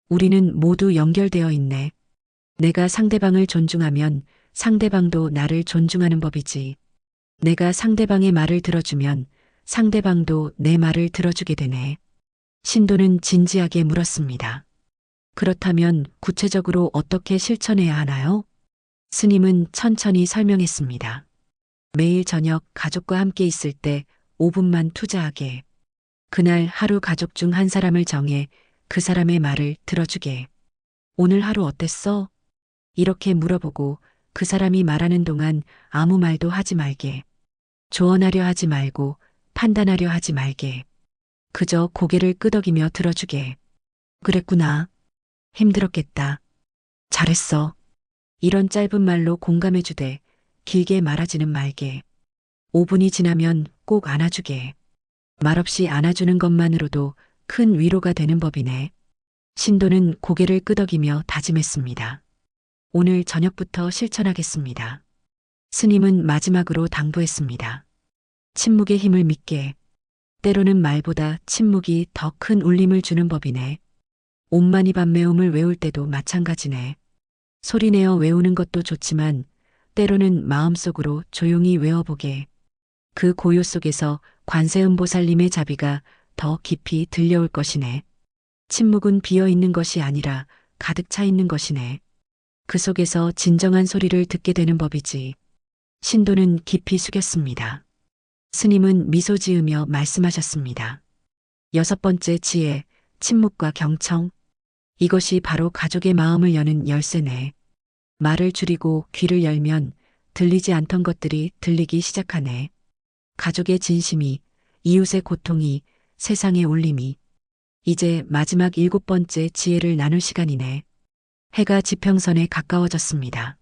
우리는 모두 연결되어 있네. 내가 상대방을 존중하면 상대방도 나를 존중하는 법이지. 내가 상대방의 말을 들어주면 상대방도 내 말을 들어주게 되네. 신도는 진지하게 물었습니다. 그렇다면 구체적으로 어떻게 실천해야 하나요? 스님은 천천히 설명했습니다. 매일 저녁 가족과 함께 있을 때 5분만 투자하게. 그날 하루 가족 중 한 사람을 정해 그 사람의 말을 들어주게. 오늘 하루 어땠어? 이렇게 물어보고 그 사람이 말하는 동안 아무 말도 하지 말게. 조언하려 하지 말고 판단하려 하지 말게. 그저 고개를 끄덕이며 들어주게. 그랬구나. 힘들었겠다. 잘했어. 이런 짧은 말로 공감해주되 길게 말하지는 말게. 5분이 지나면 꼭 안아주게. 말없이 안아주는 것만으로도 큰 위로가 되는 법이네. 신도는 고개를 끄덕이며 다짐했습니다. 오늘 저녁부터 실천하겠습니다. 스님은 마지막으로 당부했습니다. 침묵의 힘을 믿게. 때로는 말보다 침묵이 더 큰 울림을 주는 법이네. 온만이 밤매움을 외울 때도 마찬가지네. 소리내어 외우는 것도 좋지만 때로는 마음속으로 조용히 외워보게. 그 고요 속에서 관세음보살님의 자비가 더 깊이 들려올 것이네. 침묵은 비어 있는 것이 아니라 가득 차 있는 것이네. 그 속에서 진정한 소리를 듣게 되는 법이지. 신도는 깊이 숙였습니다. 스님은 미소 지으며 말씀하셨습니다. 6번째 지혜, 침묵과 경청. 이것이 바로 가족의 마음을 여는 열쇠네. 말을 줄이고 귀를 열면 들리지 않던 것들이 들리기 시작하네. 가족의 진심이, 이웃의 고통이, 세상의 울림이. 이제 마지막 7번째 지혜를 나눌 시간이네. 해가 지평선에 가까워졌습니다.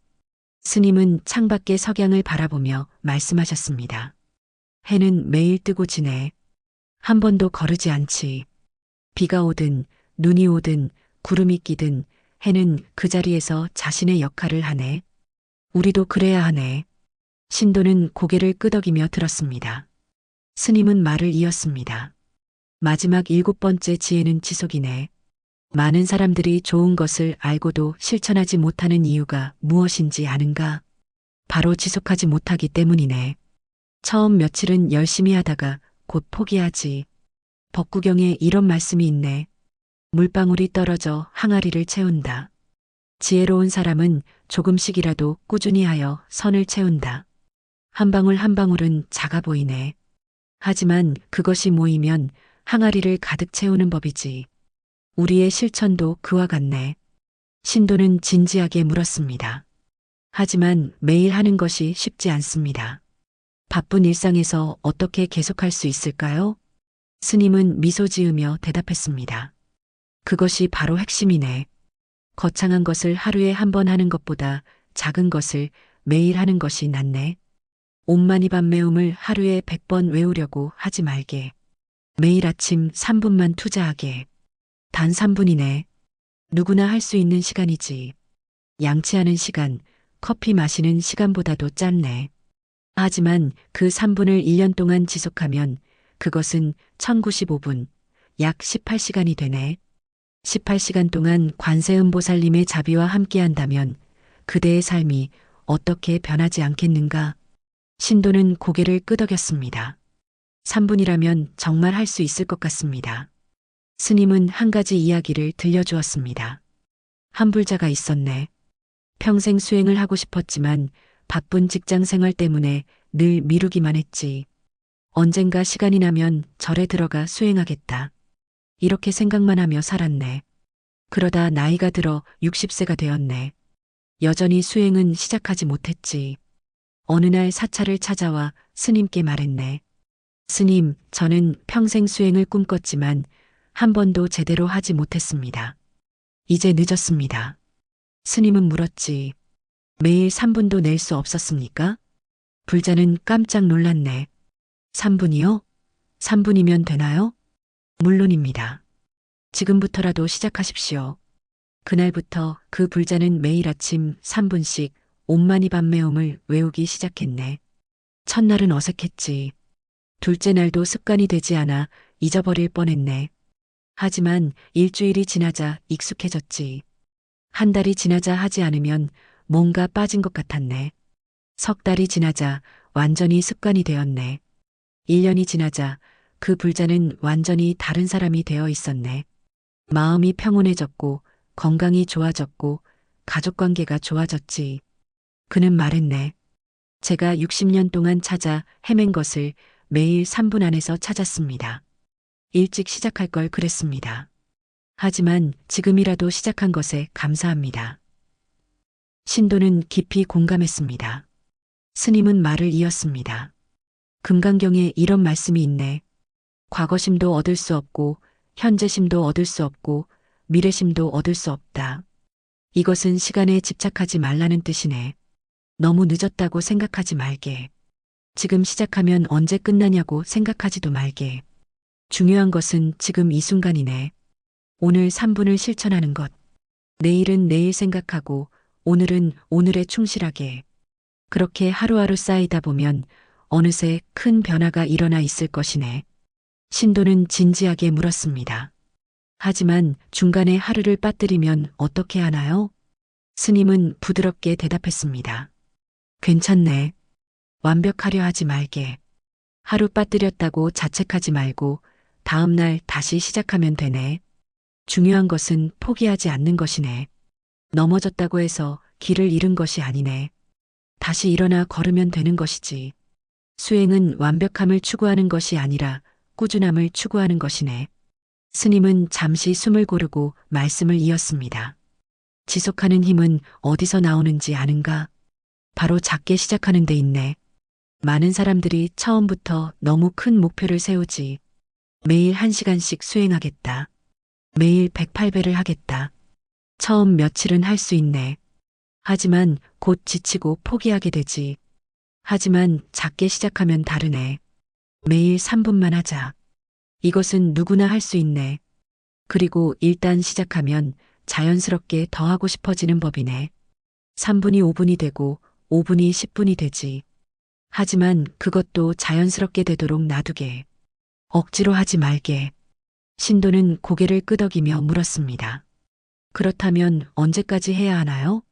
스님은 창밖의 석양을 바라보며 말씀하셨습니다. 해는 매일 뜨고 지네. 한 번도 거르지 않지. 비가 오든 눈이 오든 구름이 끼든 해는 그 자리에서 자신의 역할을 하네. 우리도 그래야 하네. 신도는 고개를 끄덕이며 들었습니다. 스님은 말을 이었습니다. 마지막 7번째 지혜는 지속이네. 많은 사람들이 좋은 것을 알고도 실천하지 못하는 이유가 무엇인지 아는가? 바로 지속하지 못하기 때문이네. 처음 며칠은 열심히 하다가 곧 포기하지. 법구경에 이런 말씀이 있네. 물방울이 떨어져 항아리를 채운다. 지혜로운 사람은 조금씩이라도 꾸준히 하여 선을 채운다. 한 방울 한 방울은 작아 보이네. 하지만 그것이 모이면 항아리를 가득 채우는 법이지. 우리의 실천도 그와 같네. 신도는 진지하게 물었습니다. 하지만 매일 하는 것이 쉽지 않습니다. 바쁜 일상에서 어떻게 계속할 수 있을까요? 스님은 미소 지으며 대답했습니다. 그것이 바로 핵심이네. 거창한 것을 하루에 한 번 하는 것보다 작은 것을 매일 하는 것이 낫네. 온만이 밤매움을 하루에 100번 외우려고 하지 말게. 매일 아침 3분만 투자하게. 단 3분이네. 누구나 할 수 있는 시간이지. 양치하는 시간, 커피 마시는 시간보다도 짧네. 하지만 그 3분을 1년 동안 지속하면 그것은 1095분, 약 18시간이 되네. 18시간 동안 관세음보살님의 자비와 함께한다면 그대의 삶이 어떻게 변하지 않겠는가? 신도는 고개를 끄덕였습니다. 3분이라면 정말 할 수 있을 것 같습니다. 스님은 한 가지 이야기를 들려주었습니다. 한 불자가 있었네. 평생 수행을 하고 싶었지만 바쁜 직장 생활 때문에 늘 미루기만 했지. 언젠가 시간이 나면 절에 들어가 수행하겠다. 이렇게 생각만 하며 살았네. 그러다 나이가 들어 60세가 되었네. 여전히 수행은 시작하지 못했지. 어느 날 사찰을 찾아와 스님께 말했네. 스님, 저는 평생 수행을 꿈꿨지만 한 번도 제대로 하지 못했습니다. 이제 늦었습니다. 스님은 물었지. 매일 3분도 낼 수 없었습니까? 불자는 깜짝 놀랐네. 3분이요? 3분이면 되나요? 물론입니다. 지금부터라도 시작하십시오. 그날부터 그 불자는 매일 아침 3분씩 온만이 밤매움을 외우기 시작했네. 첫날은 어색했지. 둘째 날도 습관이 되지 않아 잊어버릴 뻔했네. 하지만 일주일이 지나자 익숙해졌지. 한 달이 지나자 하지 않으면 뭔가 빠진 것 같았네. 석 달이 지나자 완전히 습관이 되었네. 1년이 지나자 그 불자는 완전히 다른 사람이 되어 있었네. 마음이 평온해졌고 건강이 좋아졌고 가족관계가 좋아졌지. 그는 말했네. 제가 60년 동안 찾아 헤맨 것을 매일 3분 안에서 찾았습니다. 일찍 시작할 걸 그랬습니다. 하지만 지금이라도 시작한 것에 감사합니다. 신도는 깊이 공감했습니다. 스님은 말을 이었습니다. 금강경에 이런 말씀이 있네. 과거심도 얻을 수 없고 현재심도 얻을 수 없고 미래심도 얻을 수 없다. 이것은 시간에 집착하지 말라는 뜻이네. 너무 늦었다고 생각하지 말게. 지금 시작하면 언제 끝나냐고 생각하지도 말게. 중요한 것은 지금 이 순간이네. 오늘 3분을 실천하는 것. 내일은 내일 생각하고 오늘은 오늘에 충실하게. 그렇게 하루하루 쌓이다 보면 어느새 큰 변화가 일어나 있을 것이네. 신도는 진지하게 물었습니다. 하지만 중간에 하루를 빠뜨리면 어떻게 하나요? 스님은 부드럽게 대답했습니다. 괜찮네. 완벽하려 하지 말게. 하루 빠뜨렸다고 자책하지 말고 다음날 다시 시작하면 되네. 중요한 것은 포기하지 않는 것이네. 넘어졌다고 해서 길을 잃은 것이 아니네. 다시 일어나 걸으면 되는 것이지. 수행은 완벽함을 추구하는 것이 아니라 꾸준함을 추구하는 것이네. 스님은 잠시 숨을 고르고 말씀을 이었습니다. 지속하는 힘은 어디서 나오는지 아는가? 바로 작게 시작하는 데 있네. 많은 사람들이 처음부터 너무 큰 목표를 세우지. 매일 1시간씩 수행하겠다. 매일 108배를 하겠다. 처음 며칠은 할 수 있네. 하지만 곧 지치고 포기하게 되지. 하지만 작게 시작하면 다르네. 매일 3분만 하자. 이것은 누구나 할 수 있네. 그리고 일단 시작하면 자연스럽게 더 하고 싶어지는 법이네. 3분이 5분이 되고 5분이 10분이 되지. 하지만 그것도 자연스럽게 되도록 놔두게. 억지로 하지 말게. 신도는 고개를 끄덕이며 물었습니다. 그렇다면 언제까지 해야 하나요?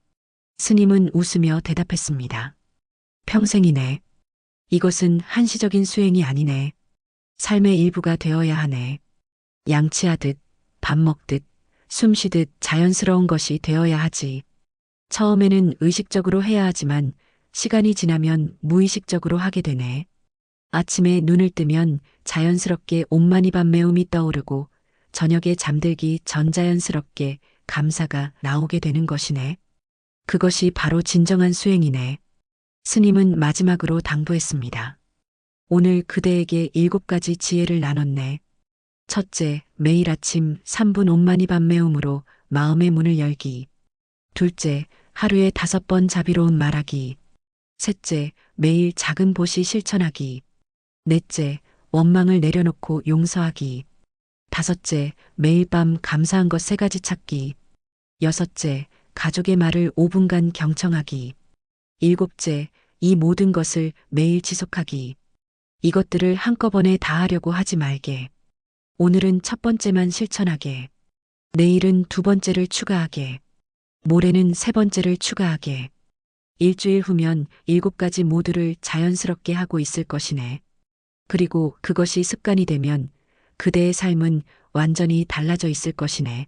스님은 웃으며 대답했습니다. 평생이네. 이것은 한시적인 수행이 아니네. 삶의 일부가 되어야 하네. 양치하듯, 밥 먹듯, 숨 쉬듯 자연스러운 것이 되어야 하지. 처음에는 의식적으로 해야 하지만 시간이 지나면 무의식적으로 하게 되네. 아침에 눈을 뜨면 자연스럽게 옴마니밤메움이 떠오르고 저녁에 잠들기 전 자연스럽게 감사가 나오게 되는 것이네. 그것이 바로 진정한 수행이네. 스님은 마지막으로 당부했습니다. 오늘 그대에게 7가지 지혜를 나눴네. 첫째, 매일 아침 3분 옴마니밤메움으로 마음의 문을 열기. 둘째, 하루에 5번 자비로운 말하기. 셋째, 매일 작은 보시 실천하기. 넷째, 원망을 내려놓고 용서하기. 다섯째, 매일 밤 감사한 것 3가지 찾기. 여섯째, 가족의 말을 5분간 경청하기. 일곱째, 이 모든 것을 매일 지속하기. 이것들을 한꺼번에 다 하려고 하지 말게. 오늘은 첫 번째만 실천하게. 내일은 2번째를 추가하게. 모레는 3번째를 추가하게. 일주일 후면 7가지 모두를 자연스럽게 하고 있을 것이네. 그리고 그것이 습관이 되면 그대의 삶은 완전히 달라져 있을 것이네.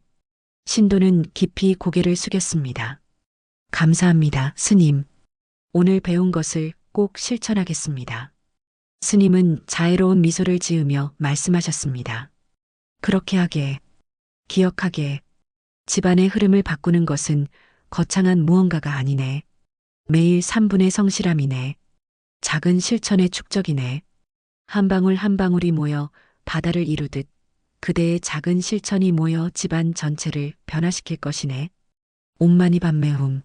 신도는 깊이 고개를 숙였습니다. 감사합니다, 스님. 오늘 배운 것을 꼭 실천하겠습니다. 스님은 자애로운 미소를 지으며 말씀하셨습니다. 그렇게 하게, 기억하게, 집안의 흐름을 바꾸는 것은 거창한 무언가가 아니네. 매일 3분의 성실함이네. 작은 실천의 축적이네. 한 방울 한 방울이 모여 바다를 이루듯 그대의 작은 실천이 모여 집안 전체를 변화시킬 것이네. 옴마니밤메움.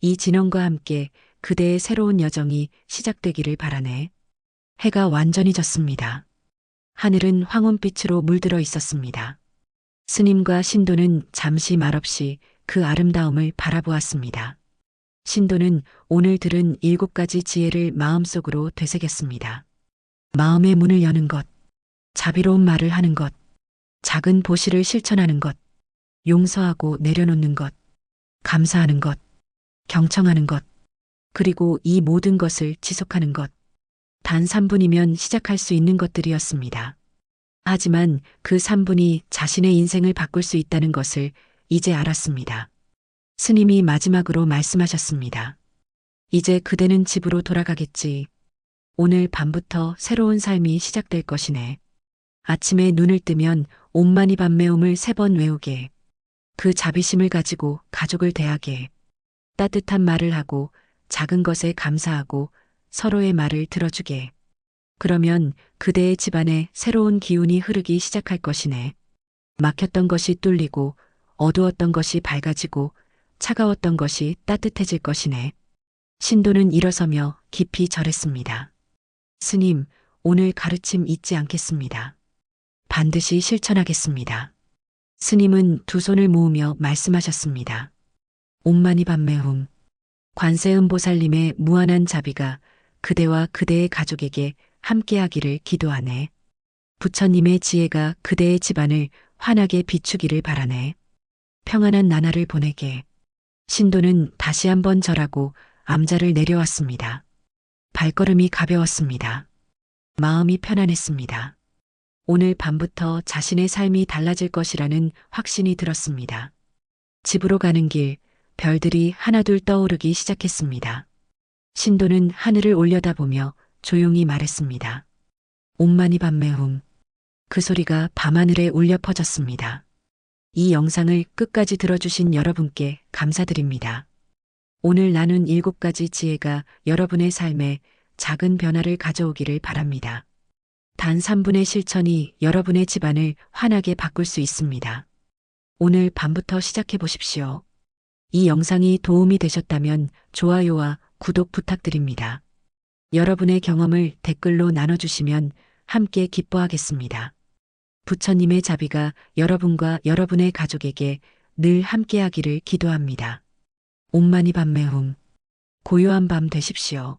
이 진언과 함께 그대의 새로운 여정이 시작되기를 바라네. 해가 완전히 졌습니다. 하늘은 황혼빛으로 물들어 있었습니다. 스님과 신도는 잠시 말없이 그 아름다움을 바라보았습니다. 신도는 오늘 들은 7가지 지혜를 마음속으로 되새겼습니다. 마음의 문을 여는 것, 자비로운 말을 하는 것, 작은 보시를 실천하는 것, 용서하고 내려놓는 것, 감사하는 것, 경청하는 것, 그리고 이 모든 것을 지속하는 것. 단 3분이면 시작할 수 있는 것들이었습니다. 하지만 그 3분이 자신의 인생을 바꿀 수 있다는 것을 이제 알았습니다. 스님이 마지막으로 말씀하셨습니다. 이제 그대는 집으로 돌아가겠지. 오늘 밤부터 새로운 삶이 시작될 것이네. 아침에 눈을 뜨면 옴마니밤메움을 3번 외우게. 그 자비심을 가지고 가족을 대하게. 따뜻한 말을 하고 작은 것에 감사하고 서로의 말을 들어주게. 그러면 그대의 집안에 새로운 기운이 흐르기 시작할 것이네. 막혔던 것이 뚫리고 어두웠던 것이 밝아지고 차가웠던 것이 따뜻해질 것이네. 신도는 일어서며 깊이 절했습니다. 스님, 오늘 가르침 잊지 않겠습니다. 반드시 실천하겠습니다. 스님은 2 손을 모으며 말씀하셨습니다. 옴마니밤메움. 관세음보살님의 무한한 자비가 그대와 그대의 가족에게 함께하기를 기도하네. 부처님의 지혜가 그대의 집안을 환하게 비추기를 바라네. 평안한 나날을 보내게. 신도는 다시 한번 절하고 암자를 내려왔습니다. 발걸음이 가벼웠습니다. 마음이 편안했습니다. 오늘 밤부터 자신의 삶이 달라질 것이라는 확신이 들었습니다. 집으로 가는 길, 별들이 하나둘 떠오르기 시작했습니다. 신도는 하늘을 올려다보며 조용히 말했습니다. 옴마니 밤매움. 그 소리가 밤하늘에 울려 퍼졌습니다. 이 영상을 끝까지 들어주신 여러분께 감사드립니다. 오늘 나눈 7가지 지혜가 여러분의 삶에 작은 변화를 가져오기를 바랍니다. 단 3분의 실천이 여러분의 집안을 환하게 바꿀 수 있습니다. 오늘 밤부터 시작해 보십시오. 이 영상이 도움이 되셨다면 좋아요와 구독 부탁드립니다. 여러분의 경험을 댓글로 나눠주시면 함께 기뻐하겠습니다. 부처님의 자비가 여러분과 여러분의 가족에게 늘 함께하기를 기도합니다. 옴마니 밤매움. 고요한 밤 되십시오.